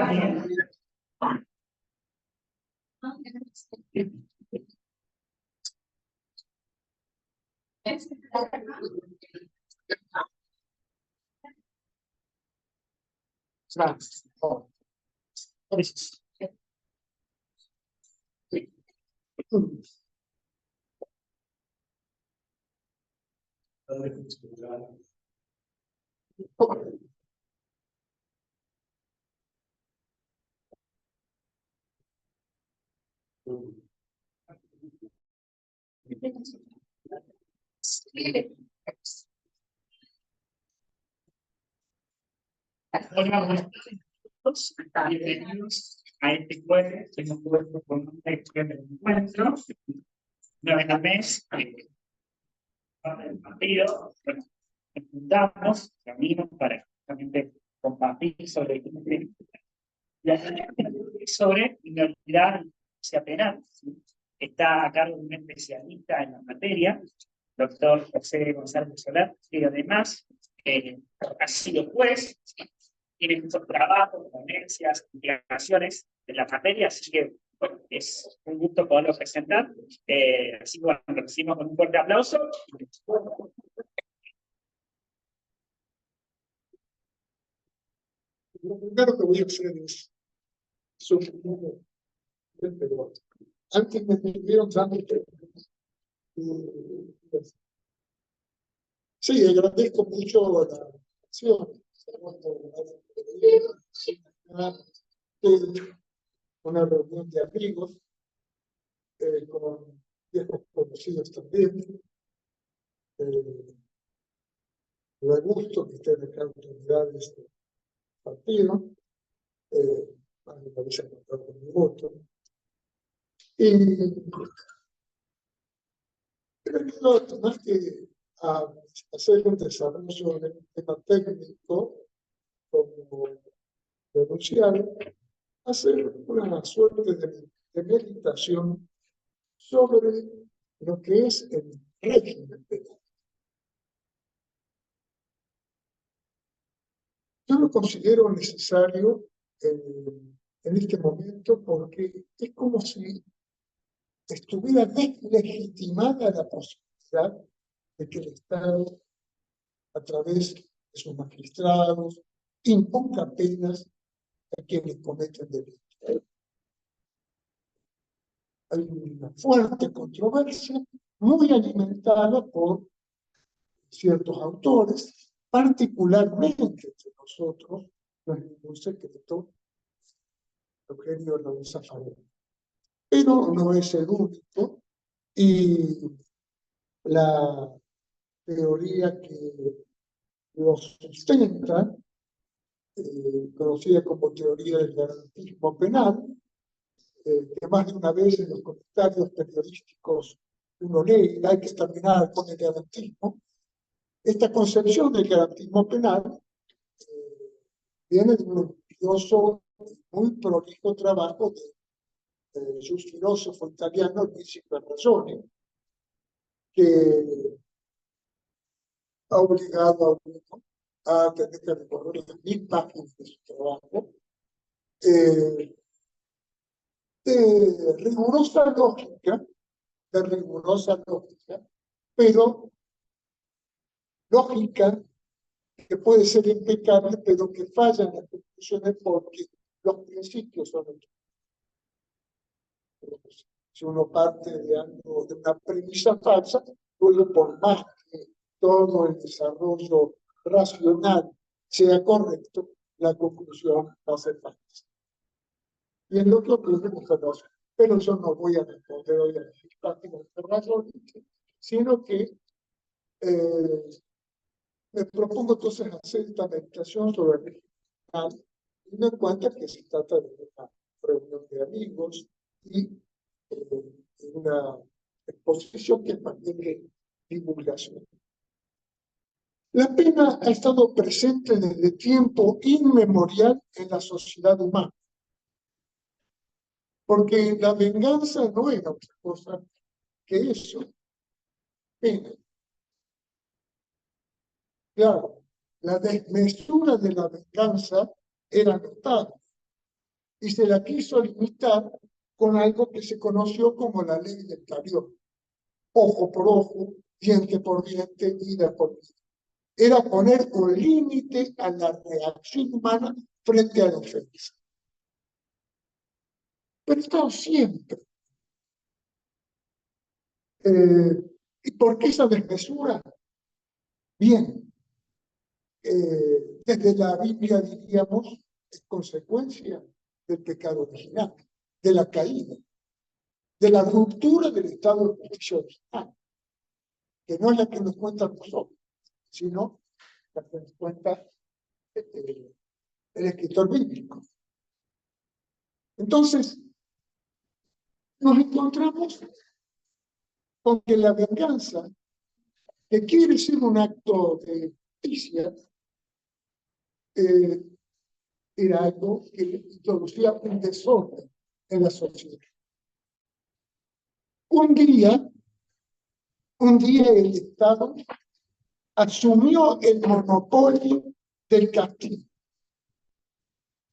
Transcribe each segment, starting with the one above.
Hola, bienvenidos a este jueves, que es un jueves con una lección del encuentro. Una vez al mes, el partido, bueno, nos juntamos, reunimos para justamente compartir sobre sobre minoridad y penal. ¿Sí? Está a cargo de un especialista en la materia, doctor José González Solar, que además ha sido juez, tiene muchos trabajos, ponencias, investigaciones en la materia, así que bueno, es un gusto poderlo presentar. Así que bueno, lo recibimos con un fuerte aplauso. Lo primero que voy a hacer es sugerir, pero antes me pidieron tanto que sí, agradezco mucho la acción. Una reunión de amigos con viejos conocidos también. Me da gusto que estén acá autoridades del partido. Me parece contar con mi voto. Y creo más que hacer un desarrollo de un tema técnico como denunciar, hacer una suerte de meditación sobre lo que es el régimen penal. Yo lo considero necesario en este momento porque es como si estuviera deslegitimada la posibilidad de que el Estado, a través de sus magistrados, imponga penas a quienes cometen delitos. Hay una fuerte controversia, muy alimentada por ciertos autores, particularmente entre nosotros, no es ningún secreto, Eugenio Lorenzo Zafarón. Pero no es el único, y la teoría que lo sustenta, conocida como teoría del garantismo penal, que más de una vez en los comentarios periodísticos uno lee, hay que terminar con el garantismo. Esta concepción del garantismo penal viene de un estudioso, muy prolijo trabajo de un filósofo italiano, Luigi Ferrajoni, que ha obligado a uno a tener que recorrer las 1000 páginas de su trabajo, de rigurosa lógica, pero lógica que puede ser impecable, pero que falla en las conclusiones porque los principios son otros. Si uno parte de una premisa falsa, luego por más que todo el desarrollo racional sea correcto, la conclusión va a ser falsa. Y es lo que ocurre con Ferrajoni. Pero yo no voy a responder hoy a las páginas de Ferrajoni, sino que me propongo entonces hacer esta meditación sobre el régimen penal, teniendo en cuenta que se trata de una reunión de amigos y una exposición que es más bien de divulgación. La pena ha estado presente desde tiempo inmemorial en la sociedad humana, porque la venganza no era otra cosa que eso, pena. Claro, la desmesura de la venganza era notable. y se la quiso limitar con algo que se conoció como la ley del talión. Ojo por ojo, diente por diente, vida por vida. Era poner un límite a la reacción humana frente a la ofensa. Pero estaba siempre. ¿Y por qué esa desmesura? Bien, desde la Biblia diríamos, es consecuencia del pecado original, de la caída, de la ruptura del estado de justicia original, que no es la que nos cuentan nosotros, sino la que nos cuenta el escritor bíblico. Entonces, nos encontramos con que la venganza, que quiere ser un acto de justicia, era algo que introducía un desorden en la sociedad. Un día el Estado asumió el monopolio del castigo.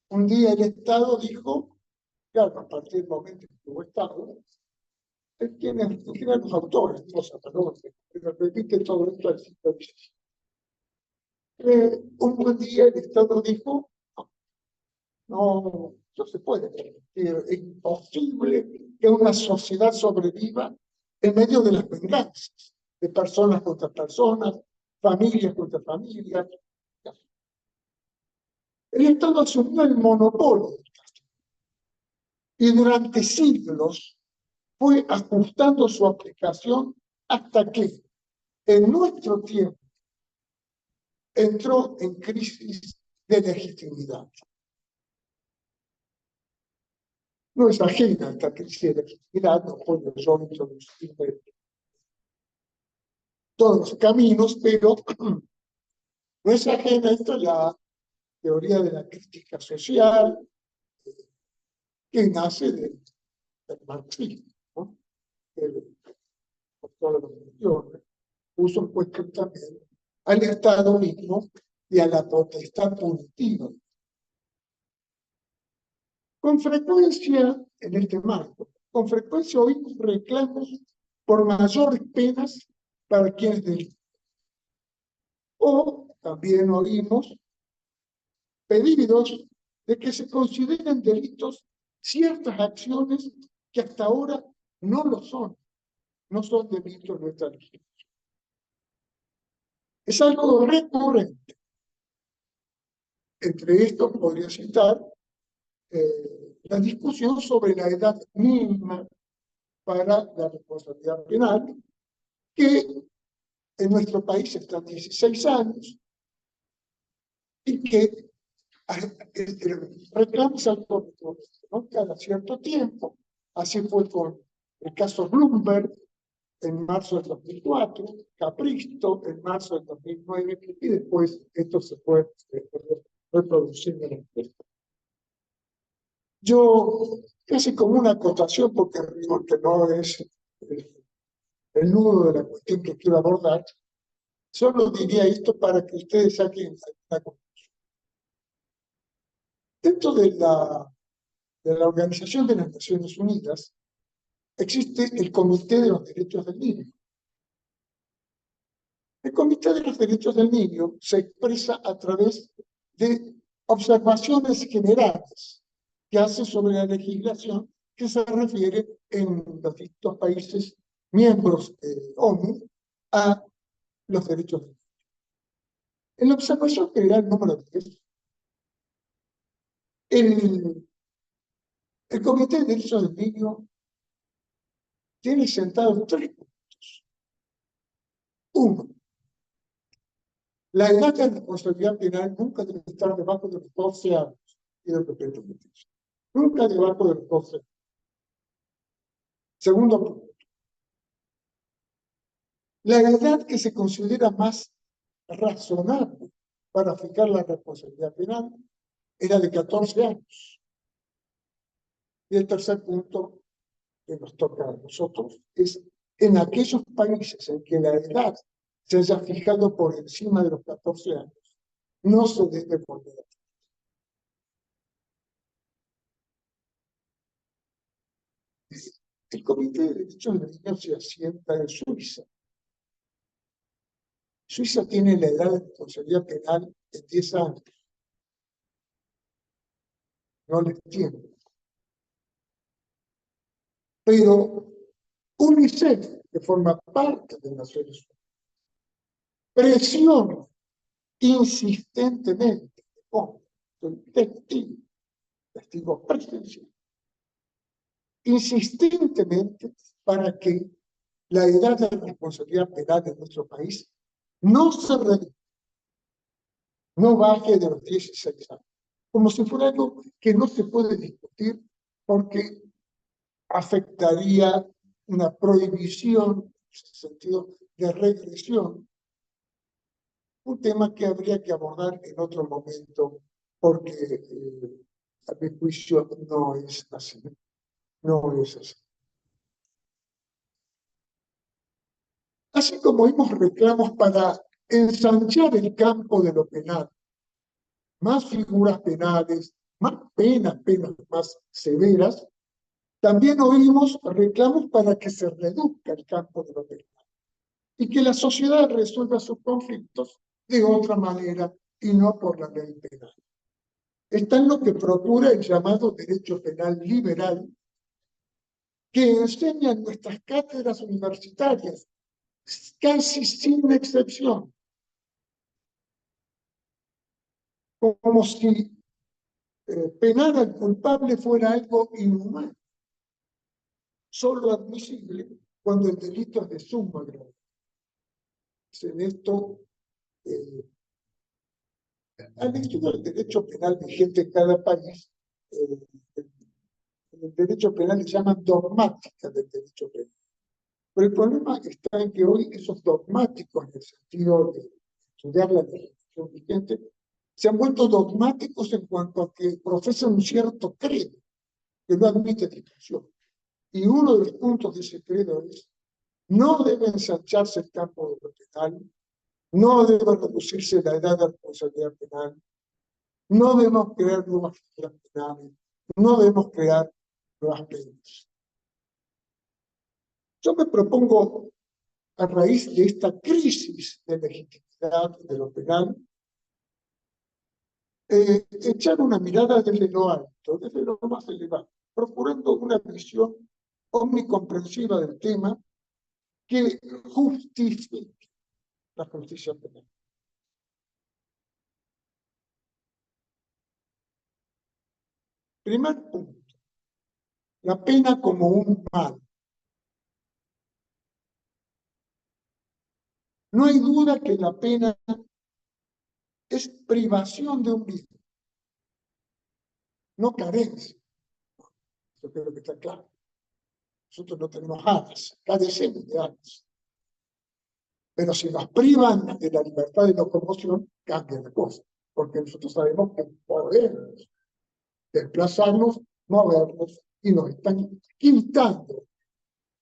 Un día el Estado dijo, claro, a partir del momento que hubo Estado, ¿quiénes los autores? Pero repite todo esto al siglo XVI. Un buen día el Estado dijo, no se puede permitir, es imposible que una sociedad sobreviva en medio de las venganzas, de personas contra personas, familias contra familias. El Estado asumió el monopolio del castigo y durante siglos fue ajustando su aplicación hasta que en nuestro tiempo entró en crisis de legitimidad. No es ajena a esta crisis de legitimidad, no puedo yo introducir todos los caminos, pero no es ajena a esto la teoría de la crítica social que nace del marxismo, ¿no? El autor de la religión puso en cuestión también al Estado mismo y a la potestad punitiva. Con frecuencia, en este marco, con frecuencia oímos reclamos por mayores penas para quienes delinquen. O también oímos pedidos de que se consideren delitos ciertas acciones que hasta ahora no lo son, no son delitos de nuestra legislación. Es algo recurrente. Entre estos podría citar la discusión sobre la edad mínima para la responsabilidad penal, que en nuestro país está en 16 años y que reclamos al corto, ¿no? Cada cierto tiempo. Así fue con el caso Bloomberg en marzo del 2004, Capristo en marzo del 2009, y después esto se fue reproduciendo en el tiempo. Yo, casi como una acotación, porque no es el nudo de la cuestión que quiero abordar, solo diría esto para que ustedes saquen la conclusión. Dentro de la Organización de las Naciones Unidas existe el Comité de los Derechos del Niño. El Comité de los Derechos del Niño se expresa a través de observaciones generales que hace sobre la legislación que se refiere en los distintos países miembros de ONU a los derechos del niño. En la observación general número 10, el Comité de Derechos del Niño tiene sentados 3 puntos. 1. La edad de responsabilidad penal nunca debe estar debajo de los 12 años y de los 20 años. Nunca debajo de los 12 años. Segundo punto. La edad que se considera más razonable para fijar la responsabilidad penal era de 14 años. Y el tercer punto que nos toca a nosotros es en aquellos países en que la edad se haya fijado por encima de los 14 años, no se debe volver a. El Comité de Derechos del Niño se asienta en Suiza. Suiza tiene la edad de responsabilidad penal de 10 años. No les tiene. Pero UNICEF, que forma parte de Naciones Unidas, presiona insistentemente, soy testigo presencial, insistentemente para que la edad de responsabilidad penal de nuestro país no se reduzca, no baje de los 16 años, como si fuera algo que no se puede discutir porque afectaría una prohibición, en ese sentido de regresión, un tema que habría que abordar en otro momento, porque a mi juicio no es así, no es así. Así como vimos reclamos para ensanchar el campo de lo penal, más figuras penales, más penas más severas, también oímos reclamos para que se reduzca el campo de lo penal y que la sociedad resuelva sus conflictos de otra manera y no por la ley penal. Está en lo que procura el llamado derecho penal liberal, que enseña en nuestras cátedras universitarias, casi sin excepción, como si penar al culpable fuera algo inhumano, solo admisible cuando el delito es de suma gravedad. En esto, al estudio del derecho penal vigente en cada país, el derecho penal le llaman dogmática del derecho penal. Pero el problema está en que hoy esos dogmáticos, en el sentido de estudiar la legislación vigente, se han vuelto dogmáticos en cuanto a que profesan un cierto credo que no admite discusión. Y uno de los puntos de ese credo es: no debe ensancharse el campo de lo penal, no debe reducirse la edad de responsabilidad penal, no debemos crear nuevas figuras penales, no debemos crear nuevas penas. Yo me propongo, a raíz de esta crisis de legitimidad de lo penal, echar una mirada desde lo alto, desde lo más elevado, procurando una visión omnicomprensiva del tema que justifique la justicia penal. Primer punto, la pena como un mal. No hay duda que la pena es privación de un bien, no carencia. Eso creo que está claro. Nosotros no tenemos alas, carecemos de alas. Pero si nos privan de la libertad de locomoción, cambia la cosa, porque nosotros sabemos que podemos desplazarnos, movernos, y nos están quitando.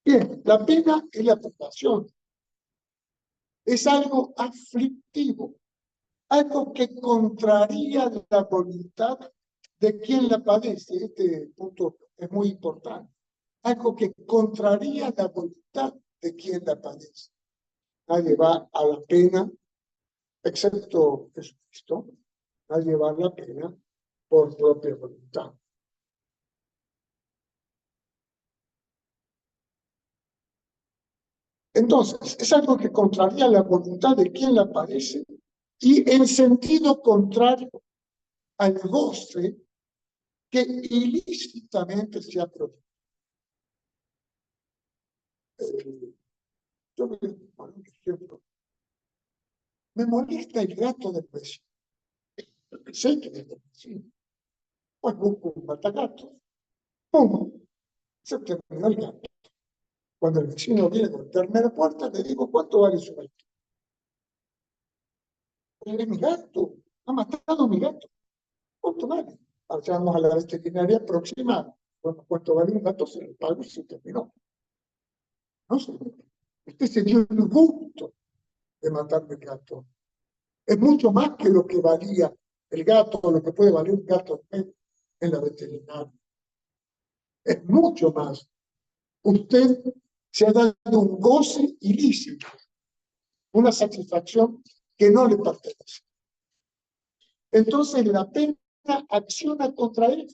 Bien, la pena es la privación. Es algo aflictivo, algo que contraría la voluntad de quien la padece. Este punto es muy importante. Algo que contraría la voluntad de quien la padece. Nadie va a la pena, excepto Jesucristo, nadie va a la pena por propia voluntad. Entonces, es algo que contraría la voluntad de quien la padece y en sentido contrario al goce que ilícitamente se ha producido. Yo me pongo un ejemplo. Me molesta el gato del vecino. Sé que es del vecino. Pues busco un matagato. ¡Pum! Se terminó el gato. Cuando el vecino viene a golpearme a la puerta, le digo: ¿cuánto vale su gato? Es mi gato. Ha matado a mi gato. ¿Cuánto vale? Vamos a la veterinaria próxima. Bueno, ¿cuánto vale un gato? Se le paga y se terminó. No sé. Usted se dio el gusto de matar el gato. Es mucho más que lo que valía el gato, o lo que puede valer un gato en la veterinaria. Es mucho más. usted se ha dado un goce ilícito, una satisfacción que no le pertenece. Entonces la pena acciona contra él,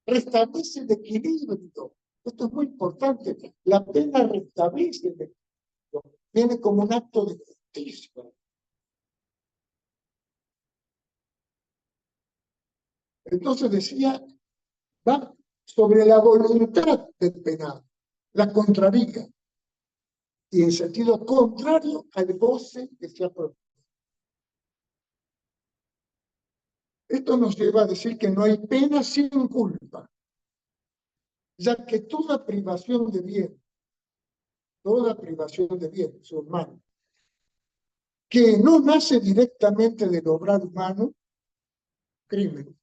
restablece el equilibrio. Esto es muy importante. La pena restablece el equilibrio, viene como un acto de justicia. Entonces decía, va sobre la voluntad del penado, la contraría, y en sentido contrario al goce que se ha propuesto. Esto nos lleva a decir que no hay pena sin culpa, ya que toda privación de bien es humano, que no nace directamente del obrar humano, crimen,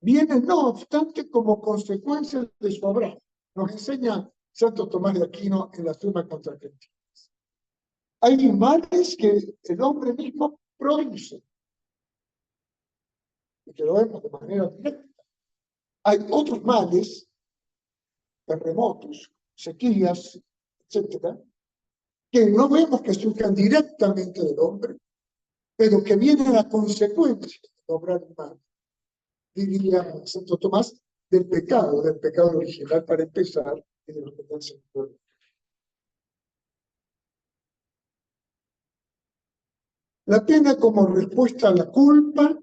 viene no obstante como consecuencia de su obrar. Nos enseña Santo Tomás de Aquino en la Suma contra Argentina. Hay males que el hombre mismo produce, y que lo vemos de manera directa. Hay otros males, terremotos, sequías, etcétera, que no vemos que surjan directamente del hombre, pero que vienen a consecuencia de obrar humano. Diría Santo Tomás, del pecado original para empezar, y de los que están secundarios. La pena como respuesta a la culpa,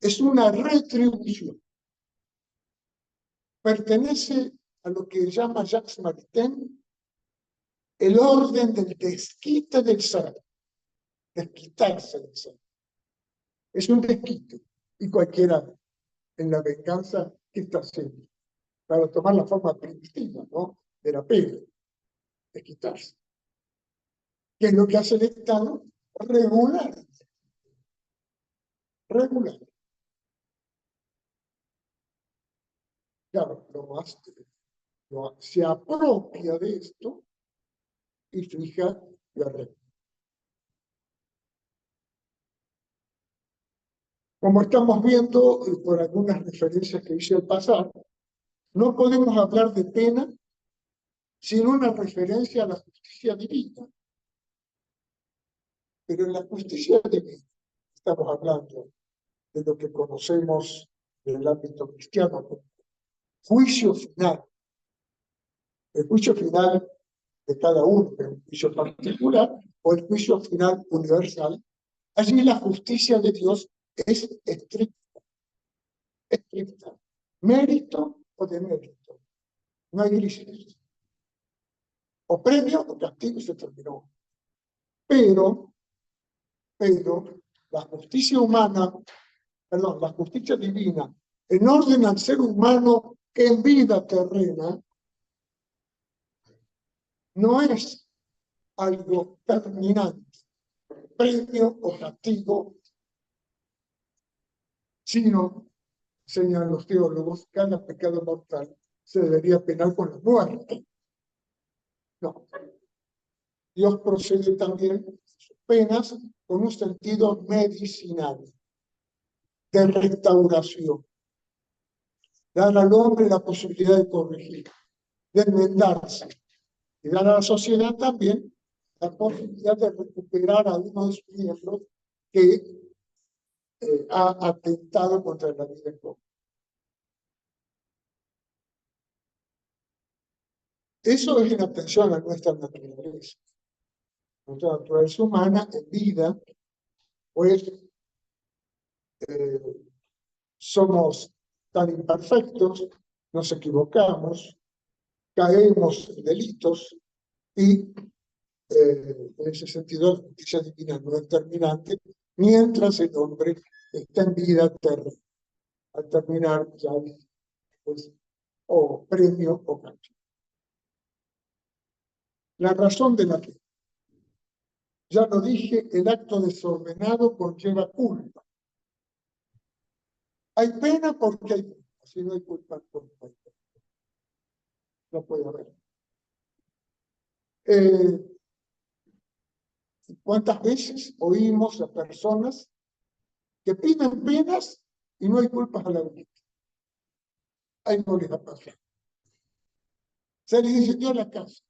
es una retribución. Pertenece a lo que llama Jacques Maritain el orden del desquite del ser, desquitarse del ser. Es un desquite, y cualquiera en la venganza que está haciendo, para tomar la forma primitiva, ¿no?, de la pena, desquitarse. ¿Qué es lo que hace el Estado? Regular. Claro, se apropia de esto y fija la regla. Como estamos viendo por algunas referencias que hice al pasar, no podemos hablar de pena sin una referencia a la justicia divina. Pero en la justicia divina estamos hablando de lo que conocemos en el ámbito cristiano como juicio final. El juicio final de cada uno, el juicio particular o el juicio final universal. Allí la justicia de Dios es estricta. Mérito o demérito. No hay grises. O premio o castigo y se terminó. Pero la justicia humana, la justicia divina, en orden al ser humano en vida terrena, no es algo terminante, premio o castigo, sino, señalan los teólogos, cada pecado mortal se debería penar con la muerte. No. Dios procede también sus penas con un sentido medicinal, de restauración. Dar al hombre la posibilidad de corregir, de enmendarse, y dar a la sociedad también la posibilidad de recuperar a uno de sus miembros que ha atentado contra la vida común. Eso es en atención a nuestra naturaleza. Nuestra naturaleza humana en vida, pues somos tan imperfectos, nos equivocamos, caemos en delitos y en ese sentido la justicia divina no es terminante mientras el hombre está en vida terrena. Al terminar ya pues, o premio o castigo. La razón de la pena. Ya lo dije, el acto desordenado conlleva culpa. Hay pena porque hay culpa. Si no hay culpa, no hay pena. No puede haber. ¿Cuántas veces oímos a personas que piden penas y no hay culpas a la víctima. Ahí no les ha pasado. Se les incendió la casa.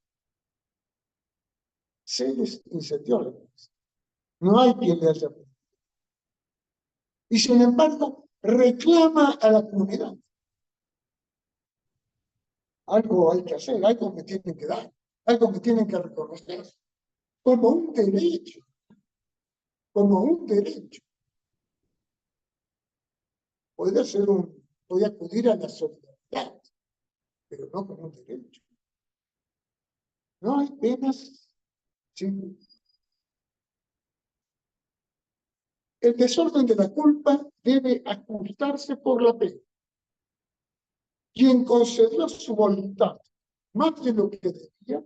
Se les incendió la casa. No hay quien le haya pedido. Y sin embargo, reclama a la comunidad. Algo hay que hacer, algo me tienen que dar, algo me tienen que reconocer. Como un derecho. Como un derecho. Puede acudir a la solidaridad, pero no como un derecho. No hay penas. Sí. El desorden de la culpa debe ajustarse por la pena. Quien concedió su voluntad más de lo que debía,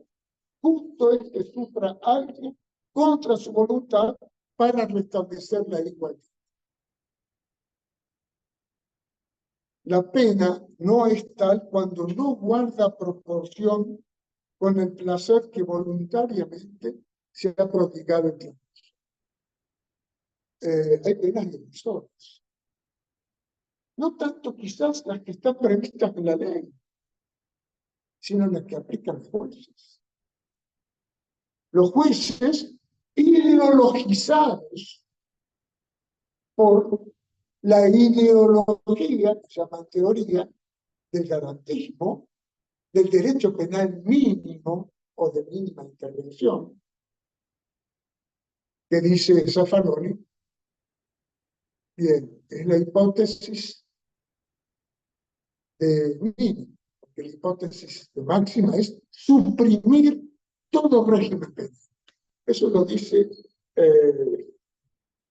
justo es que sufra algo contra su voluntad para restablecer la igualdad. La pena no es tal cuando no guarda proporción con el placer que voluntariamente se ha prodigado en ti. Hay penas irrisorias. No tanto quizás las que están previstas en la ley, sino las que aplican los jueces. Los jueces ideologizados por la ideología, que se llama teoría, del garantismo, del derecho penal mínimo o de mínima intervención, que dice Zaffaroni. Bien, es la hipótesis de mínimo, porque la hipótesis de máxima es suprimir todo régimen penal. Eso lo dice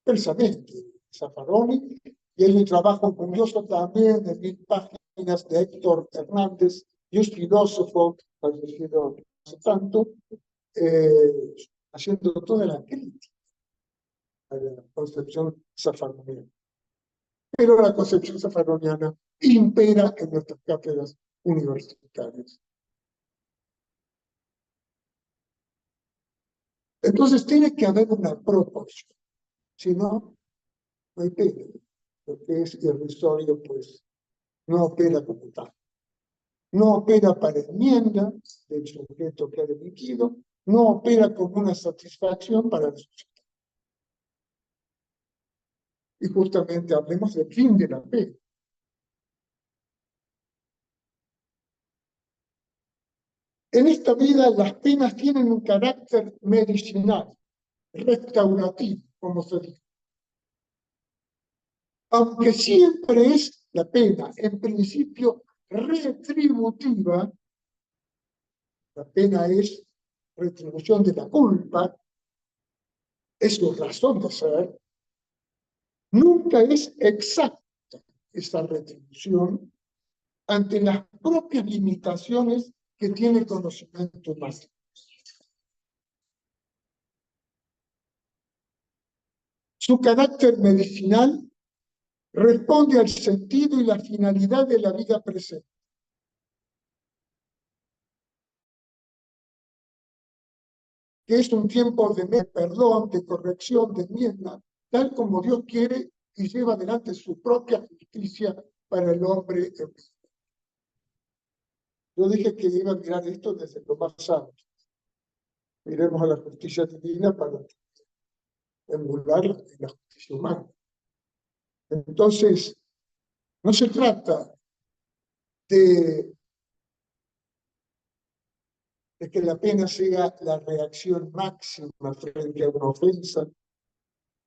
precisamente Zaffaroni, y hay un trabajo curioso también de 1000 páginas de Héctor Hernández, y un filósofo fallecido hace tanto, haciendo toda la crítica a la concepción zaffaroniana. Pero la concepción zaffaroniana impera en nuestras cátedras universitarias. Entonces tiene que haber una proporción, si no, no hay pena. Lo que es irrisorio, pues, no opera como tal. No opera para enmienda del sujeto que ha delinquido, no opera como una satisfacción para el sujeto. Y justamente hablemos del fin de la pena. En esta vida las penas tienen un carácter medicinal, restaurativo, como se dice. Aunque siempre es la pena, en principio, retributiva, la pena es retribución de la culpa, es su razón de ser, nunca es exacta esa retribución ante las propias limitaciones que tiene el conocimiento humano. Su carácter medicinal responde al sentido y la finalidad de la vida presente. Que es un tiempo de perdón, de corrección, de enmienda, tal como Dios quiere y lleva adelante su propia justicia para el hombre. Yo dije que iba a mirar esto desde lo más alto. Miremos a la justicia divina para emular la justicia humana. Entonces, no se trata de que la pena sea la reacción máxima frente a una ofensa,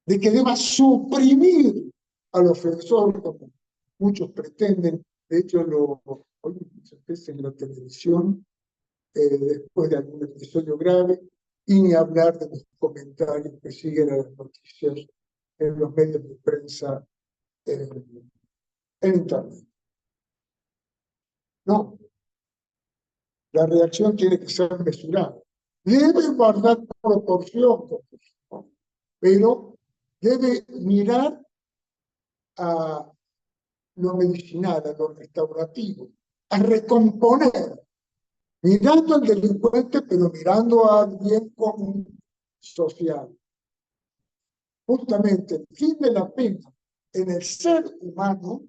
de que deba suprimir al ofensor, como muchos pretenden. De hecho, hoy muchas veces en la televisión, después de algún episodio grave, y ni hablar de los comentarios que siguen a las noticias en los medios de prensa en Internet. No, la reacción tiene que ser mesurada. Debe guardar proporción, ¿no? Pero debe mirar a lo medicinal, a lo restaurativo, a recomponer, mirando al delincuente, pero mirando al bien común social. Justamente el fin de la pena en el ser humano,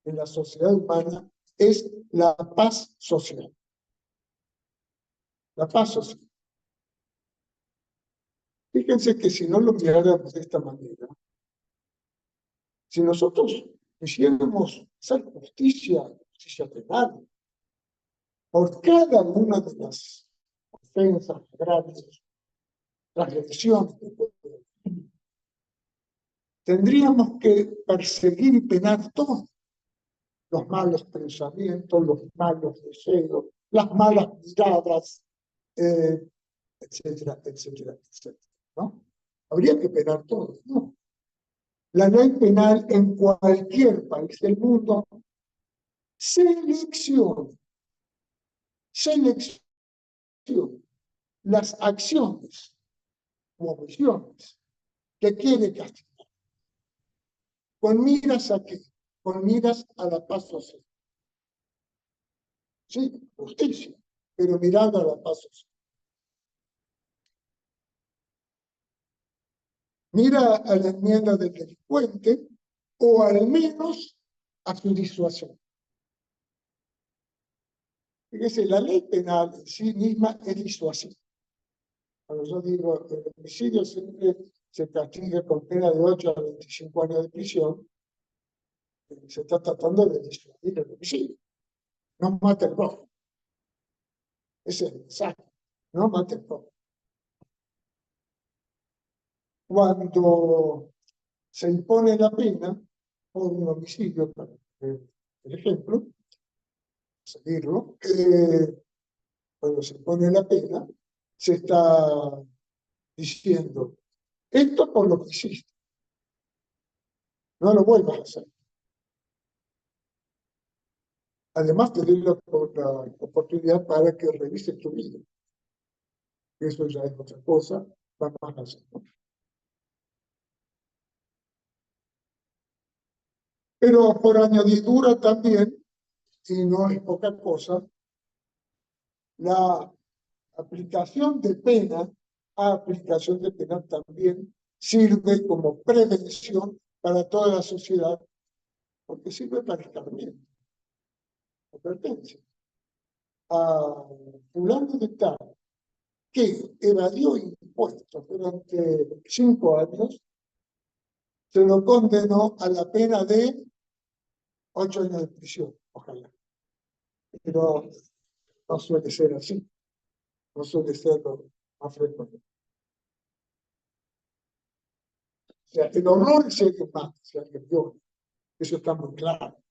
en la sociedad humana, es la paz social. La paz social. Fíjense que si no lo miráramos de esta manera, si nosotros quisiéramos hacer justicia penal, por cada una de las ofensas, agravios, transgresiones, tendríamos que perseguir y penar todos los malos pensamientos, los malos deseos, las malas miradas, etcétera, etcétera, etcétera, ¿no? Habría que penar todo, ¿no? La ley penal en cualquier país del mundo selecciona las acciones u omisiones que quiere castigar. ¿Con miras a qué? Con miras a la paz social. Sí, justicia, pero mirando a la paz social. Mira a la enmienda del delincuente o al menos a su disuasión. Fíjese, la ley penal en sí misma es disuasiva. Cuando yo digo el homicidio siempre se castiga con pena de 8 a 25 años de prisión, se está tratando de disuadir el homicidio. No mate el rojo. Ese es el mensaje. No mate el rojo. Cuando se impone la pena por un homicidio, por ejemplo, seguirlo, cuando se impone la pena, se está diciendo, esto por lo que hiciste, no lo vuelvas a hacer. Además, te doy la oportunidad para que revises tu vida. Eso ya es otra cosa, vamos a hacer. Pero por añadidura también, y no es poca cosa, la aplicación de pena también sirve como prevención para toda la sociedad, porque sirve para escarmiento, advertencia. A fulano de tal que evadió impuestos durante 5 años, se lo condenó a la pena de 8 años de prisión, ojalá. Pero no suele ser así, no suele ser lo más frecuente. O sea, el horror es el que mata, si alguien viola. Eso está muy claro.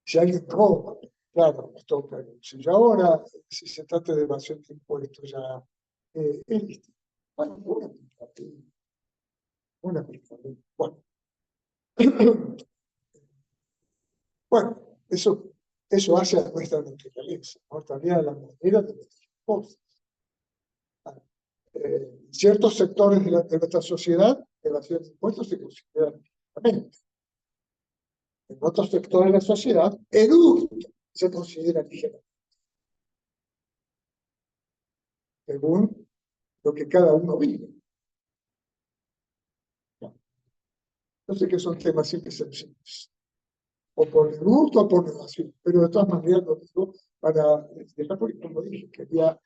Si alguien roba, claro, nos toca. Si ahora, si se trata de evasión de impuestos, ya es distinto. Bueno, una aplicativa. Una aplicativa. Bueno. Bueno, eso hace a nuestra naturaleza, ¿no? También a la manera de nuestras cosas. Ciertos sectores de nuestra sociedad, evasión de impuestos se consideran ligeramente. En otros sectores de la sociedad, el hurto se considera ligeramente. Según lo que cada uno vive. Yo sé que son temas siempre sensibles. O por el hurto o por la evasión. Pero de todas maneras lo digo para dejar, porque como dije, quería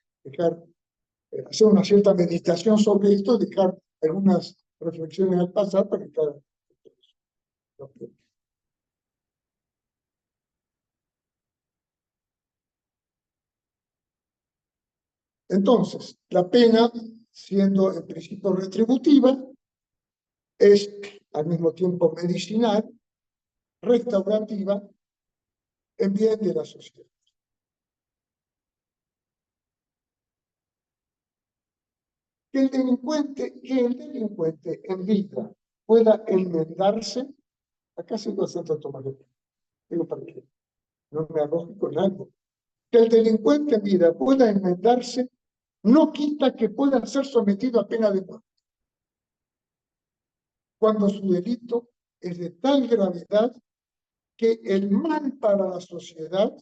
hacer una cierta meditación sobre esto, dejar algunas reflexiones al pasar para que cada uno. Entonces, la pena, siendo en principio retributiva, es al mismo tiempo medicinal, restaurativa, en bien de la sociedad. Que el delincuente en vida pueda enmendarse, acá sigo a Santo Tomás, digo para qué, no me arroje con algo. Que el delincuente en vida pueda enmendarse no quita que pueda ser sometido a pena de muerte, cuando su delito es de tal gravedad que el mal para la sociedad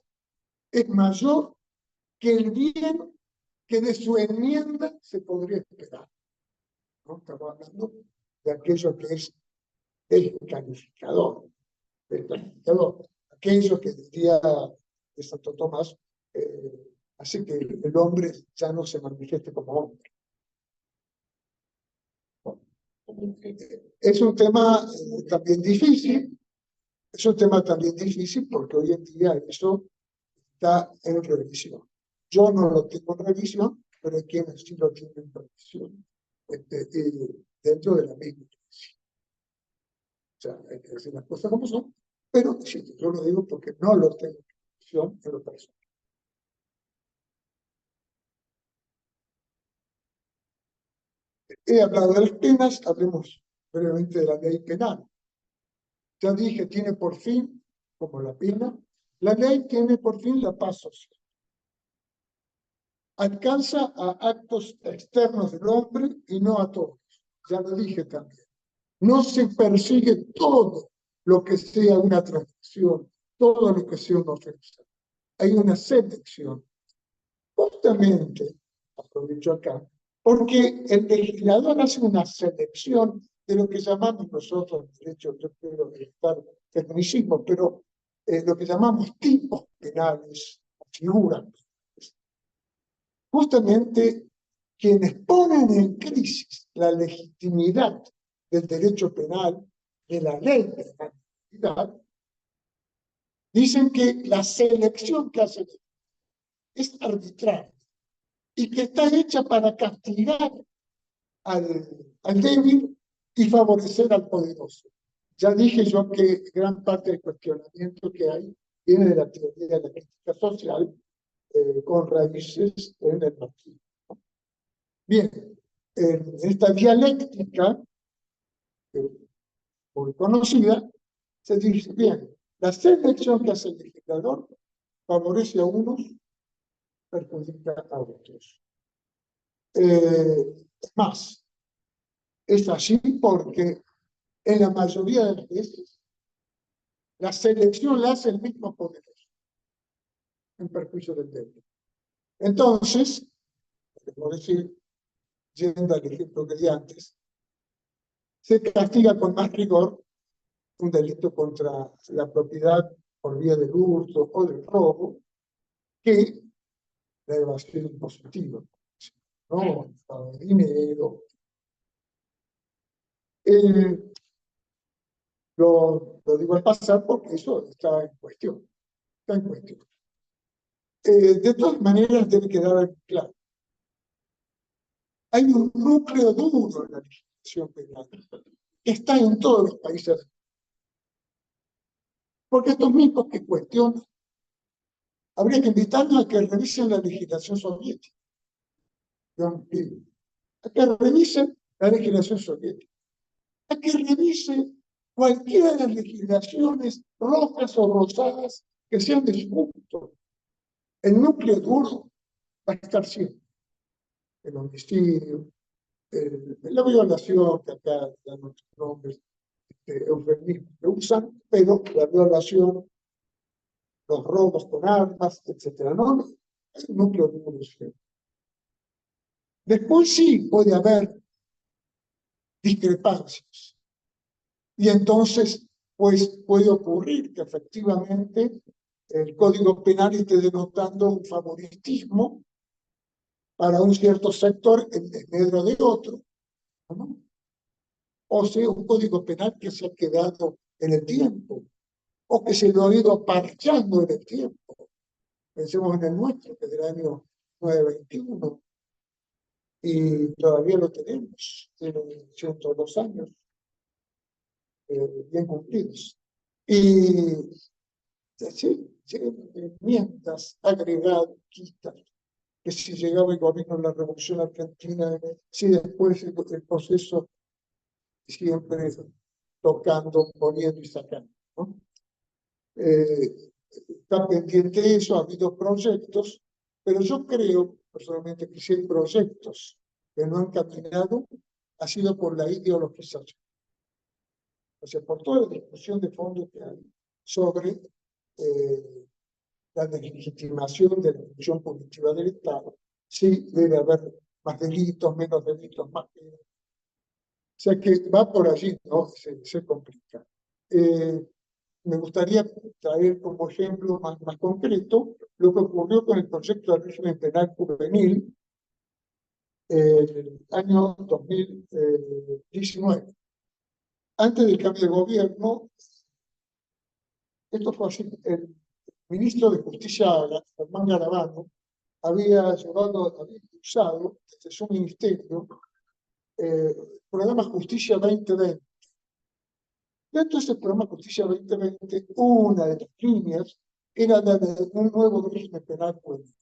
es mayor que el bien que de su enmienda se podría esperar. ¿No? Estamos hablando de aquello que es el calificador, el calificador, aquello que diría de Santo Tomás, hace que el hombre ya no se manifieste como hombre. Es un tema también difícil, porque hoy en día eso está en revisión. Yo no lo tengo en revisión, pero hay quienes sí lo tienen en revisión dentro de la misma iglesia. O sea, hay que decir las cosas como son, pero sí, yo lo digo porque no lo tengo en revisión en lo personal. He hablado de las penas, hablemos brevemente de la ley penal. Ya dije, tiene por fin, como la pena, la ley tiene por fin la paz social. Alcanza a actos externos del hombre y no a todos. Ya lo dije también. No se persigue todo lo que sea una transgresión, todo lo que sea una ofensa. Hay una selección. Justamente, aprovecho acá, porque el legislador hace una selección de lo que llamamos nosotros, de hecho, yo quiero evitar tecnicismo, pero lo que llamamos tipos penales, figuras penales. Justamente quienes ponen en crisis la legitimidad del derecho penal, de la ley de la legalidad, dicen que la selección que hacen es arbitraria y que está hecha para castigar al débil y favorecer al poderoso. Ya dije yo que gran parte del cuestionamiento que hay viene de la teoría de la crítica social con raíces en el marxismo. Bien, en esta dialéctica muy conocida, se dice, bien, la selección que hace el legislador favorece a unos, perjudica a otros. Más, es así porque en la mayoría de las veces la selección la hace el mismo poderoso, en perjuicio del débil. Entonces, podemos decir, yendo al ejemplo que di antes, se castiga con más rigor un delito contra la propiedad por vía del hurto o del robo que la evasión impositiva, ¿no? El dinero. Lo digo al pasar porque eso está en cuestión. Está en cuestión. De todas maneras, debe quedar claro. Hay un núcleo duro en la legislación penal que está en todos los países. Porque estos mismos que cuestionan, habría que invitarnos a que revisen la legislación soviética. A que revisen la legislación soviética. A que revisen cualquiera de las legislaciones rojas o rosadas que sean de su gusto. El núcleo duro va a estar siempre. El homicidio, la violación, que acá dan otros nombres, eufemismos que usan, pero la violación, los robos con armas, etc. ¿No? Es un núcleo duro siempre. Después sí puede haber discrepancias. Y entonces, pues puede ocurrir que efectivamente el Código Penal esté denotando un favoritismo para un cierto sector en desmedro de otro, ¿no? O sea, un Código Penal que se ha quedado en el tiempo, o que se lo ha ido parchando en el tiempo. Pensemos en el nuestro, que es del año 921, y todavía lo tenemos, tiene 102 años, bien cumplidos. Y sí, enmiendas, agregados, quitas, que si llegaba el gobierno de la Revolución Argentina, si después el proceso siempre tocando, poniendo y sacando, ¿no? Está pendiente eso, ha habido proyectos, pero yo creo personalmente que si hay proyectos que no han caminado, ha sido por la ideologización. O sea, por toda la discusión de fondo que hay sobre la legitimación de la función punitiva del Estado, sí debe haber más delitos, menos delitos, más penas. sea que va por allí, ¿no? Se complica. Me gustaría traer como ejemplo más concreto lo que ocurrió con el proyecto de régimen penal juvenil en el año 2019. Antes del cambio de gobierno, esto fue así, el ministro de Justicia, Germán Garabano, había impulsado desde su ministerio el programa Justicia 2020. Dentro de ese programa Justicia 2020, una de las líneas era la de un nuevo régimen penal juvenil.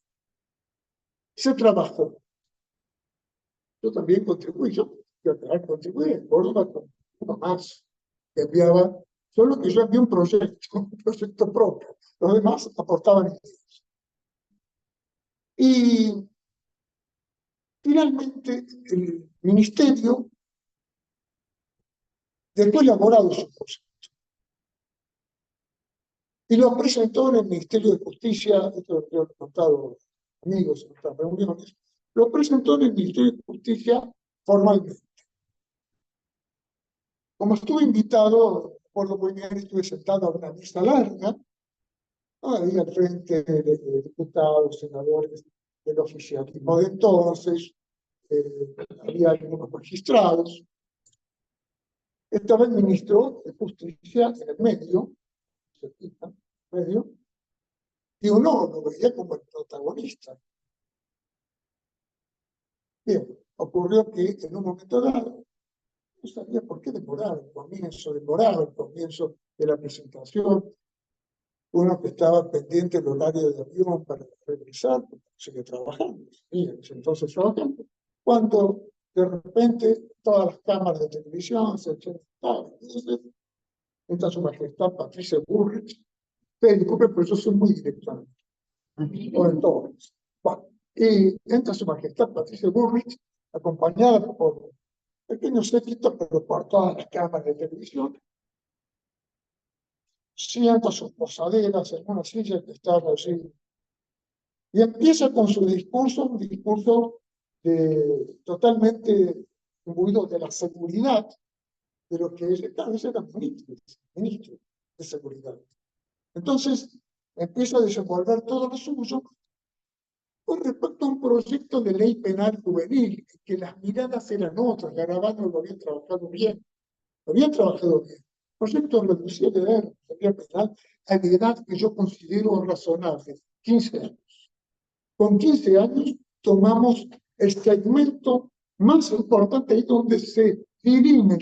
Se trabajó. Yo también contribuí, yo contribuí en Córdoba con uno más que enviaba, solo que yo envié un proyecto propio. Los demás aportaban ideas. Y finalmente el ministerio, después elaborado su proyecto, y lo presentó en el Ministerio de Justicia, esto lo he contado amigos en otras reuniones, lo presentó en el Ministerio de Justicia formalmente. Como estuve invitado, recuerdo muy bien, estuve sentado a una mesa larga, ahí al frente de diputados, senadores del oficialismo de entonces, había algunos magistrados. Estaba el ministro de Justicia en el medio, y uno lo veía como el protagonista. Bien, ocurrió que en un momento dado, no sabía por qué demoraba el comienzo de la presentación. Uno que estaba pendiente del horario de avión para regresar, porque sigue trabajando, entonces trabajando. Cuando de repente todas las cámaras de televisión se estaban, entra su majestad Patricia Bullrich. Disculpe, pero yo soy muy directo, o en todos. Bueno, y entra su majestad Patricia Bullrich, acompañada por pequeños séquitos, pero por todas las cámaras de televisión. Sienta sus posaderas en una silla que estaba allí. Y empieza con su discurso, un discurso totalmente imbuido de la seguridad de lo que es, claro, ese era ministro de seguridad. Entonces, empieza a desenvolver todo lo suyo con respecto a un proyecto de ley penal juvenil, que las miradas eran otras. Garabano lo había trabajado bien. El proyecto reducía de edad penal a la edad que yo considero razonable, 15 años. Con 15 años tomamos el segmento más importante ahí donde se dirime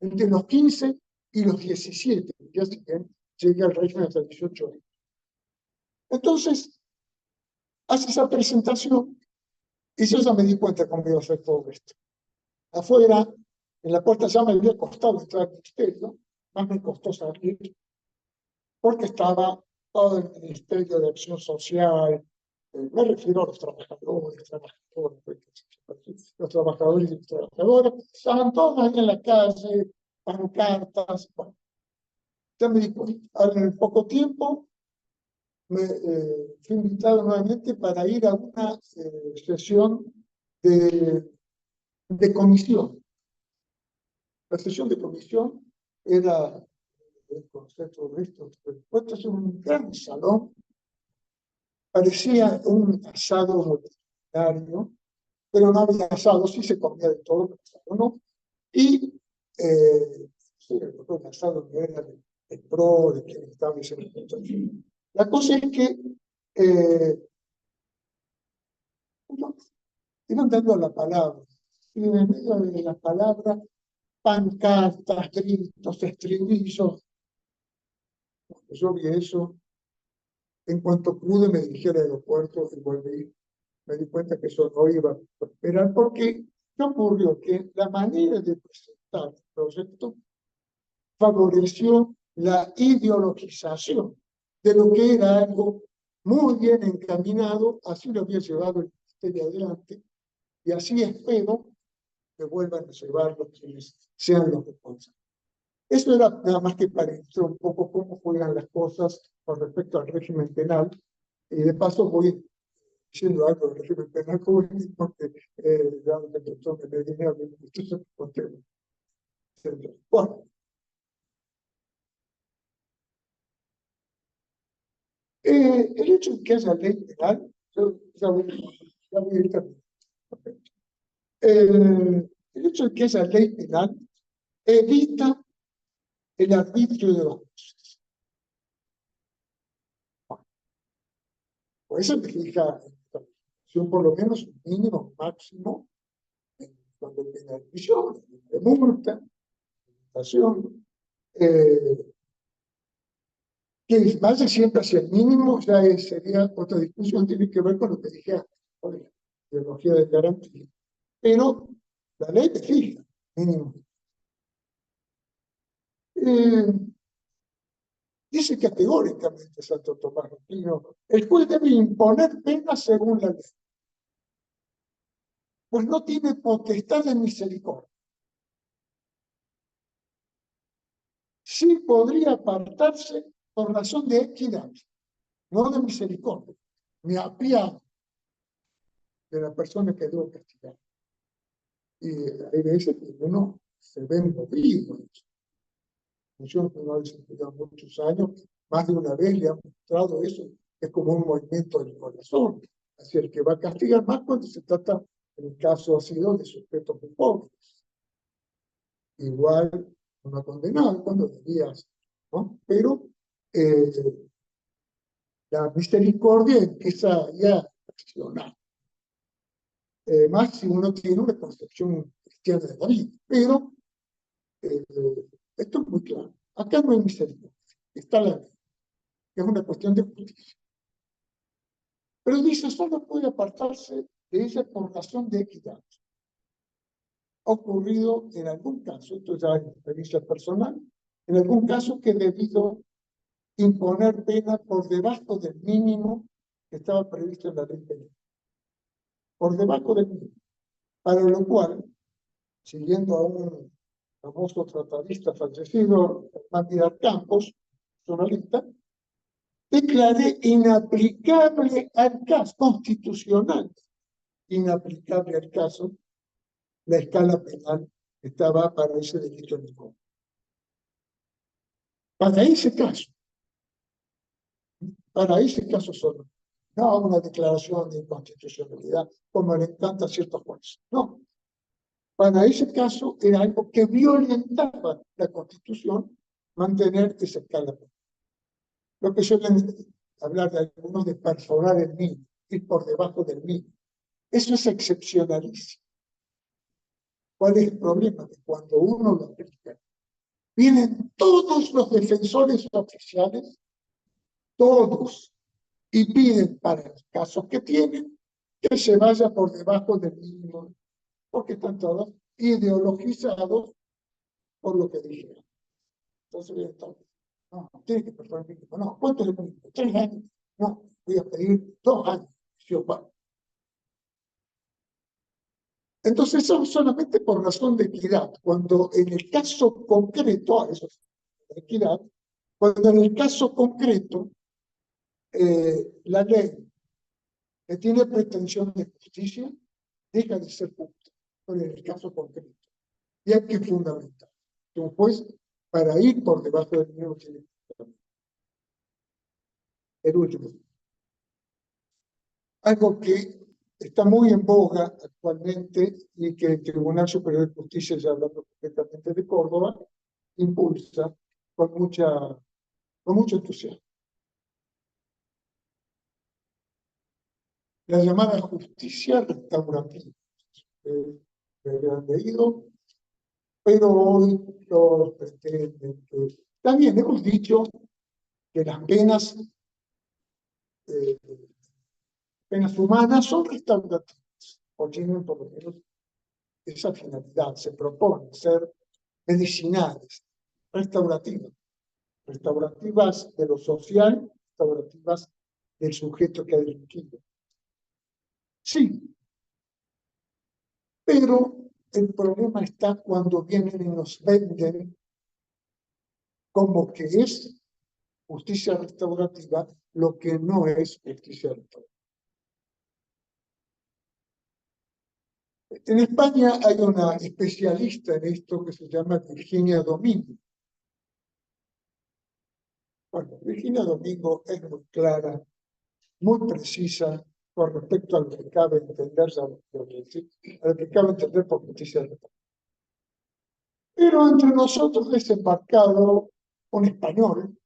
entre los 15 y los 17. Ya si bien llega al régimen hasta 18 años. Entonces, hace esa presentación y yo ya me di cuenta cómo iba a hacer todo esto. Afuera, en la puerta ya me había costado entrar al ministerio, más me costó salir, porque estaba todo el Ministerio de Acción Social, me refiero a los trabajadores, los trabajadores y trabajadoras, estaban todos ahí en la calle, pancartas. Bueno, ya me di cuenta. En poco tiempo fui invitado nuevamente para ir a una sesión de comisión. La sesión de comisión era el concepto de esto. Esto es un gran salón, parecía un asado multitudinario, pero no había asado, sí se comía de todo, pero no. Y sí, un asado no era de pro, de quien estaba diciendo. La cosa es que iban dando la palabra, y en el medio de la palabra, pancartas, gritos, estribillos. Cuando yo vi eso, en cuanto pude me dirigí al aeropuerto y volví. Me di cuenta que eso no iba a prosperar, porque ¿qué ocurrió? Que la manera de presentar el proyecto favoreció la ideologización de lo que era algo muy bien encaminado. Así lo había llevado el ministerio adelante, y así espero que vuelvan a llevarlo quienes sean los responsables. Eso era nada más que para ilustrar un poco cómo juegan las cosas con respecto al régimen penal. Y de paso voy diciendo algo del régimen penal juvenil, porque ya el doctor me dijo que esto se contiene. Bueno, el hecho de que haya ley penal, yo ya voy a ir terminando. El hecho de que haya ley penal evita el arbitrio de los jueces. Por eso me fija en la Constitución por lo menos un mínimo máximo cuando hay pena de prisión, de multa, de infracción, que vaya siempre hacia el mínimo, ya sería otra discusión, tiene que ver con lo que dije antes, con la ideología de garantía. Pero la ley te fija mínimo. Dice categóricamente Santo Tomás de Aquino, el juez debe imponer penas según la ley, pues no tiene potestad de misericordia. Sí podría apartarse por razón de equidad, no de misericordia, me apiado de la persona que debo castigar. Y hay veces que uno se ve movido en eso. Función que uno ha desempeñado muchos años, más de una vez le ha mostrado eso, es como un movimiento del corazón, hacia el que va a castigar más cuando se trata, en el caso ha sido de sujetos muy pobres. Igual uno ha condenado cuando debías, ¿no? Pero la misericordia empieza ya a accionar. Más si uno tiene una concepción cristiana de la vida. Pero esto es muy claro. Acá no hay misericordia. Está la ley. Es una cuestión de justicia. Pero dice, solo puede apartarse de ella por razón de equidad. Ha ocurrido en algún caso, esto ya es experiencia personal, en algún caso que debido imponer pena por debajo del mínimo que estaba previsto en la ley penal. Por debajo del mínimo. Para lo cual, siguiendo a un famoso tratadista fallecido, Germán Vidal Campos, jornalista, declaré inaplicable al caso, constitucional, inaplicable al caso, la escala penal que estaba para ese delito en el código. Para ese caso solo, no una declaración de inconstitucionalidad, como le encanta a ciertos jueces, no. Para ese caso era algo que violentaba la Constitución mantener esa escala penal. Lo que suelen hablar de algunos de perforar el mínimo, ir por debajo del mínimo. Eso es excepcionalísimo. ¿Cuál es el problema? Que cuando uno lo aplica, vienen todos los defensores oficiales, todos, y piden para los casos que tienen que se vaya por debajo del mínimo, porque están todos ideologizados por lo que dijeron. Entonces vienen todos. No, tiene que perforar el mínimo. No, ¿cuánto es el mínimo? 3 años. No, voy a pedir 2 años. Entonces, eso solamente por razón de equidad, cuando en el caso concreto, eso es de equidad, cuando en el caso concreto la ley que tiene pretensión de justicia deja de ser justa, pero en el caso concreto. Y hay que fundamentar. Un juez, para ir por debajo del mínimo, tiene que fundamentar. El último. Algo que está muy en boga actualmente y que el Tribunal Superior de Justicia, ya hablando concretamente de Córdoba, impulsa con mucho entusiasmo. La llamada justicia restaurativa. Me habían leído, pero hoy los pretenden que... También hemos dicho que las penas humanas son restaurativas, o tienen por lo menos esa finalidad, se proponen ser medicinales, restaurativas de lo social, restaurativas del sujeto que ha delinquido. Sí, pero el problema está cuando vienen y nos venden como que es justicia restaurativa lo que no es justicia restaurativa. En España hay una especialista en esto que se llama Virginia Domingo. Bueno, Virginia Domingo es muy clara, muy precisa con respecto a lo que cabe entender, a lo que cabe entender por justicia restaurativa. Pero entre nosotros es embarcado un español,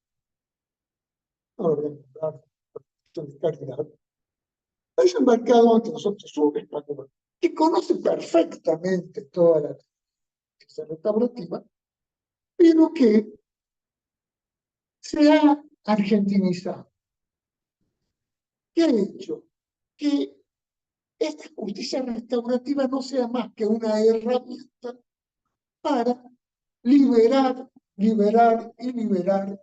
no lo voy a nombrar por cuestión de caridad, es embarcado entre nosotros un español que conoce perfectamente toda la justicia restaurativa, pero que se ha argentinizado. ¿Qué ha hecho? Que esta justicia restaurativa no sea más que una herramienta para liberar y liberar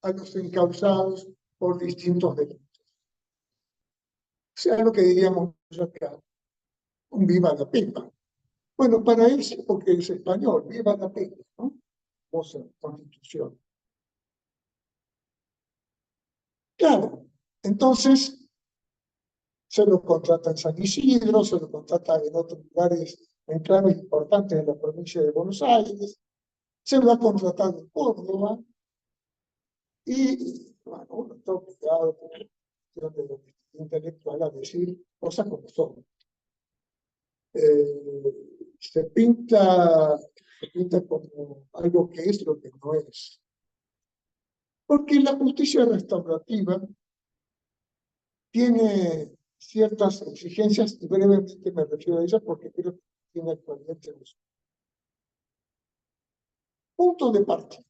a los encausados por distintos delitos. O sea, lo que diríamos acá, un viva la pepa. Bueno, para él sí, porque es español, viva la pepa, ¿no? O sea, Constitución. Claro, entonces se lo contrata en San Isidro, se lo contrata en otros lugares, en claves importantes de la provincia de Buenos Aires, se lo ha contratado en Córdoba, y bueno, uno está obligado por la cuestión de lo intelectual a decir cosas como son. Se pinta como algo que es lo que no es. Porque la justicia restaurativa tiene ciertas exigencias, y brevemente me refiero a ellas porque creo que tiene actualmente los puntos de partida.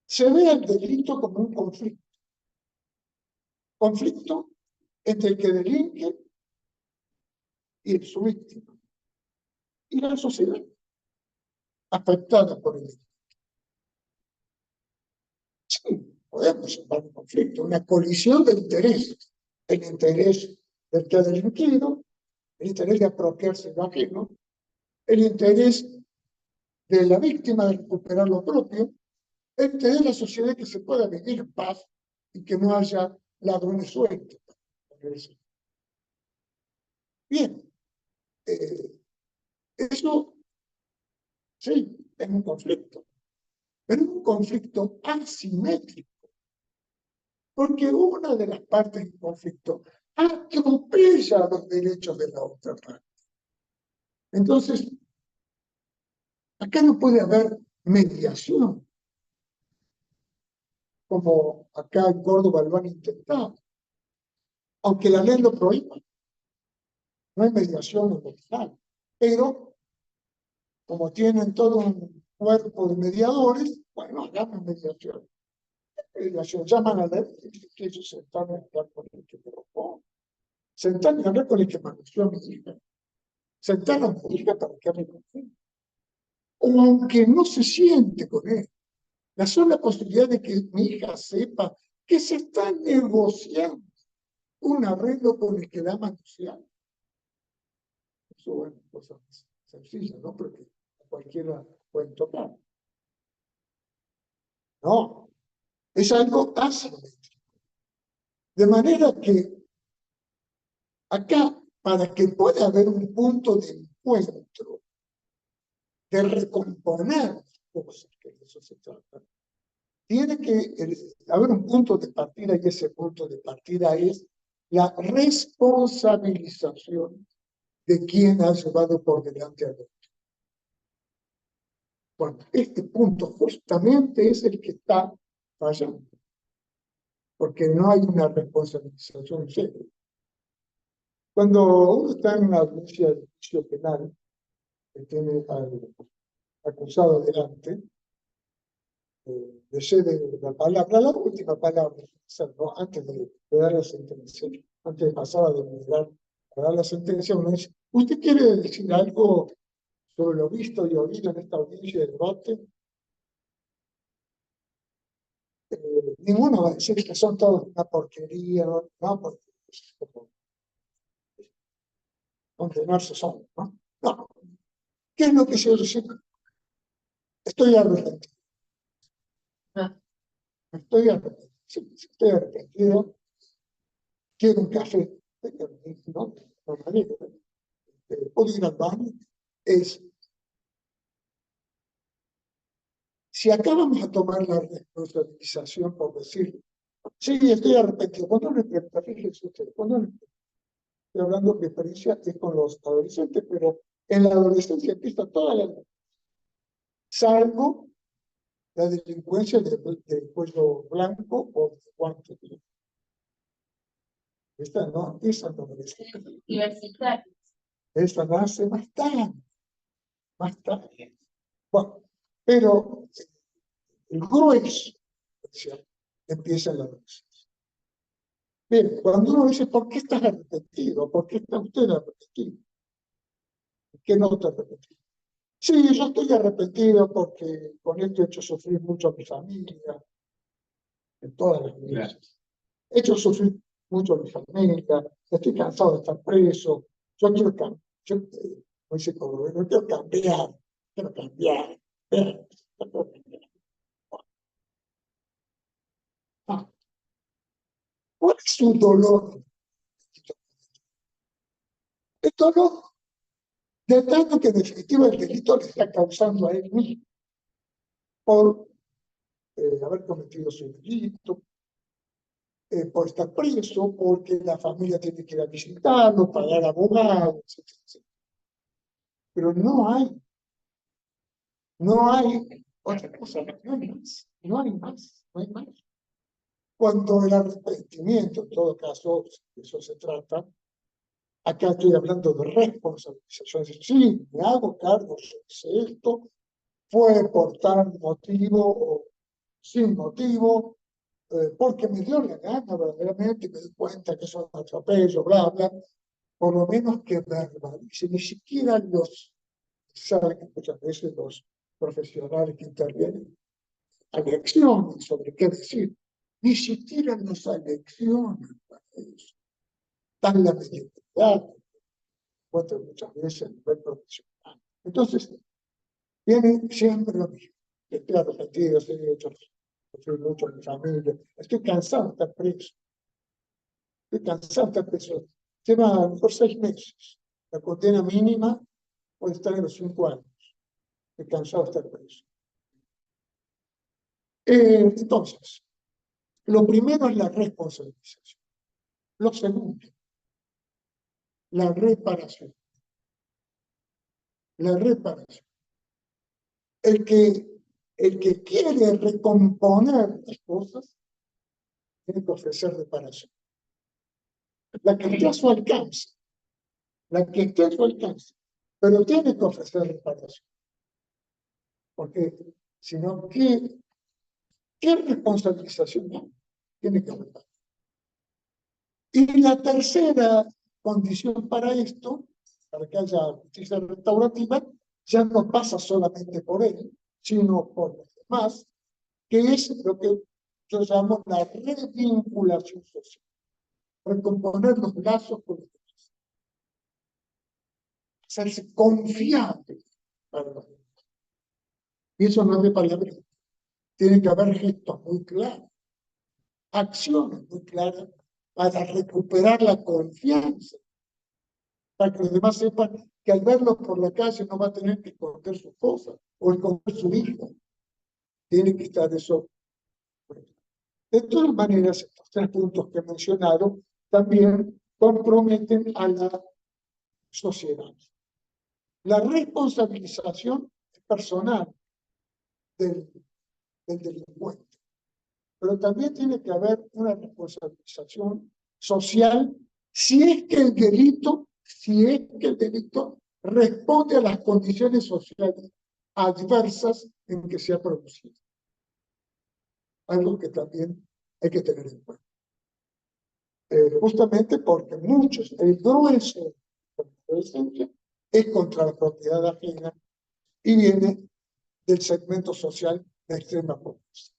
Se ve el delito como un conflicto entre el que delinque y su víctima, y la sociedad afectada por el delito. Sí, podemos llevar un conflicto, una colisión de intereses. El interés del que ha delinquido, el interés de apropiarse de lo ajeno, el interés de la víctima de recuperar lo propio, el interés de la sociedad que se pueda vivir en paz y que no haya ladrones sueltos. Bien, eso sí, es un conflicto, pero es un conflicto asimétrico, porque una de las partes del conflicto atropella los derechos de la otra parte. Entonces, acá no puede haber mediación, como acá en Córdoba lo han intentado, aunque la ley lo prohíba. No hay mediación emocional, pero como tienen todo un cuerpo de mediadores, bueno, hagamos mediación. Mediación, llaman a la ley que ellos se están a hablar con el que me lo pone. Sentarme a hablar con el que manoseó a mi hija. Sentar a mi hija para que hable con él. O aunque no se siente con él. La sola posibilidad de que mi hija sepa que se está negociando un arreglo con el que la ha manoseado. Eso, bueno, cosas sencillas, ¿no? Porque cualquiera puede tocar. No, es algo asimétrico. De manera que acá, para que pueda haber un punto de encuentro, de recomponer cosas, que de eso se trata, tiene que haber un punto de partida, y ese punto de partida es la responsabilización de quien ha llevado por delante al otro. Bueno, este punto justamente es el que está fallando, porque no hay una responsabilización seria. Cuando uno está en una audiencia de juicio penal, que tiene al acusado delante, le cede la palabra, la última palabra, ¿no? Antes de dar la sentencia, antes de pasar a deliberar, a dar la sentencia, uno dice, ¿usted quiere decir algo sobre lo visto y oído en esta audiencia de debate? Ninguno va a decir que son todos una porquería, no, porque es como condenarse solo, ¿no? No. ¿Qué es lo que se dice? Estoy arrepentido. Estoy arrepentido. Sí, estoy arrepentido. Quiero un café. No, no me digo. puedo ir al baño, es, si acabamos a tomar la responsabilización por decir, sí, estoy arrepentido, cuando me pregunta, fíjense usted, cuando me pregunta, estoy hablando de experiencia es con los adolescentes, pero en la adolescencia empieza toda la, salvo la delincuencia de cuello blanco o de guantes. Esa no merece. Esa nace más tarde, más tarde. Bueno, pero el grueso empieza en la adolescencia. Bien, cuando uno dice, ¿por qué estás arrepentido? ¿Por qué está usted arrepentido? ¿Por qué no está arrepentido? Sí, yo estoy arrepentido porque con esto he hecho sufrir mucho a mi familia, en todas las iglesias. He hecho sufrir mucho a mi familia, estoy cansado de estar preso, yo quiero cambiar, yo quiero cambiar, quiero cambiar. Ah, ¿cuál es su dolor? El dolor de daño que en definitiva el delito le está causando a él mismo por haber cometido su delito, por estar preso, porque la familia tiene que ir a visitarlo, pagar abogados, etc. Pero no hay otra cosa, no hay más, no hay más, no hay más. Cuando el arrepentimiento, en todo caso, de eso se trata, acá estoy hablando de responsabilización, es decir, sí, me hago cargo, yo hice esto, fue por tal motivo o sin motivo, porque me dio la gana verdaderamente, me di cuenta que eso es un atropello, bla, bla, por lo menos que verbalice, ni siquiera saben que muchas veces los profesionales que intervienen aleccionan sobre qué decir, ni siquiera nos aleccionan para eso. Tan la mediocridad, encuentro muchas veces a nivel profesional. Entonces, viene siempre lo mismo. Estoy arrepentido, estoy hecho sufrir mucho en mi familia, estoy cansado de estar preso, estoy cansado de estar preso. Lleva a lo mejor 6 meses. La condena mínima puede estar en los 5 años. Estoy cansado de estar preso. Entonces, lo primero es la responsabilización. Lo segundo, la reparación. La reparación. El que quiere recomponer las cosas tiene que ofrecer reparación. La que esté a su alcance, la que esté a su alcance, pero tiene que ofrecer reparación. Porque si no, ¿qué responsabilización tiene que haber? Y la tercera condición para esto, para que haya justicia restaurativa, ya no pasa solamente por él, sino por los demás, que es lo que yo llamo la revinculación social. Recomponer los lazos con los demás. Hacerse confiable para los demás. Y eso no es de palabras. Tiene que haber gestos muy claros, acciones muy claras para recuperar la confianza, para que los demás sepan que al verlo por la calle no va a tener que esconder sus cosas o esconder su hijo. Tiene que estar eso. De todas maneras, estos 3 puntos que he mencionado también comprometen a la sociedad. La responsabilización personal del delincuente, pero también tiene que haber una responsabilización social si es que el delito responde a las condiciones sociales adversas en que se ha producido. Algo que también hay que tener en cuenta. Justamente porque el grueso de la adolescencia es contra la propiedad ajena y viene del segmento social de extrema pobreza.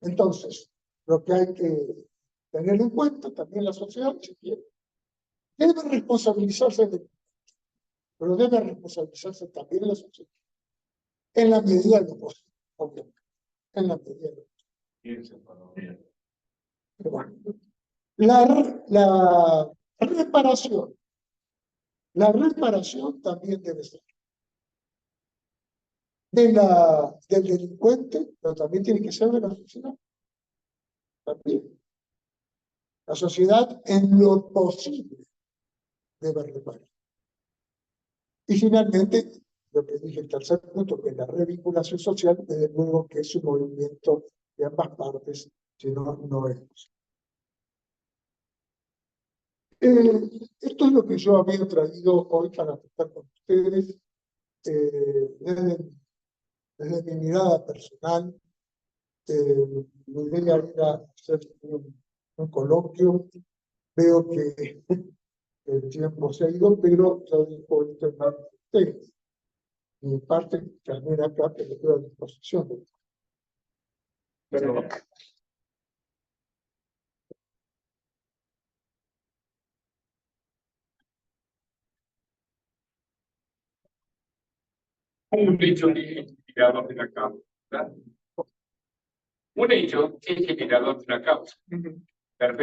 Entonces, lo que hay que tener en cuenta también la sociedad, si quiere, debe responsabilizarse pero debe responsabilizarse también la sociedad, en la medida de lo posible, obviamente, en la medida de lo posible. Pero bueno, la reparación La reparación también debe ser del delincuente, pero también tiene que ser de la sociedad. También. La sociedad en lo posible debe reparar. Y finalmente, lo que dije el tercer punto, que la revinculación social, desde luego que es un movimiento de ambas partes, si no, no es posible. Esto es lo que yo había traído hoy para tratar con ustedes desde mi mirada personal. Mi idea era hacer un coloquio. Veo que el tiempo se ha ido, pero ya dijo esto en manos de ustedes. Mi parte también acá, pero estoy a disposición. Pero, un hecho que es generador de la causa. Un hecho es generador de una causa.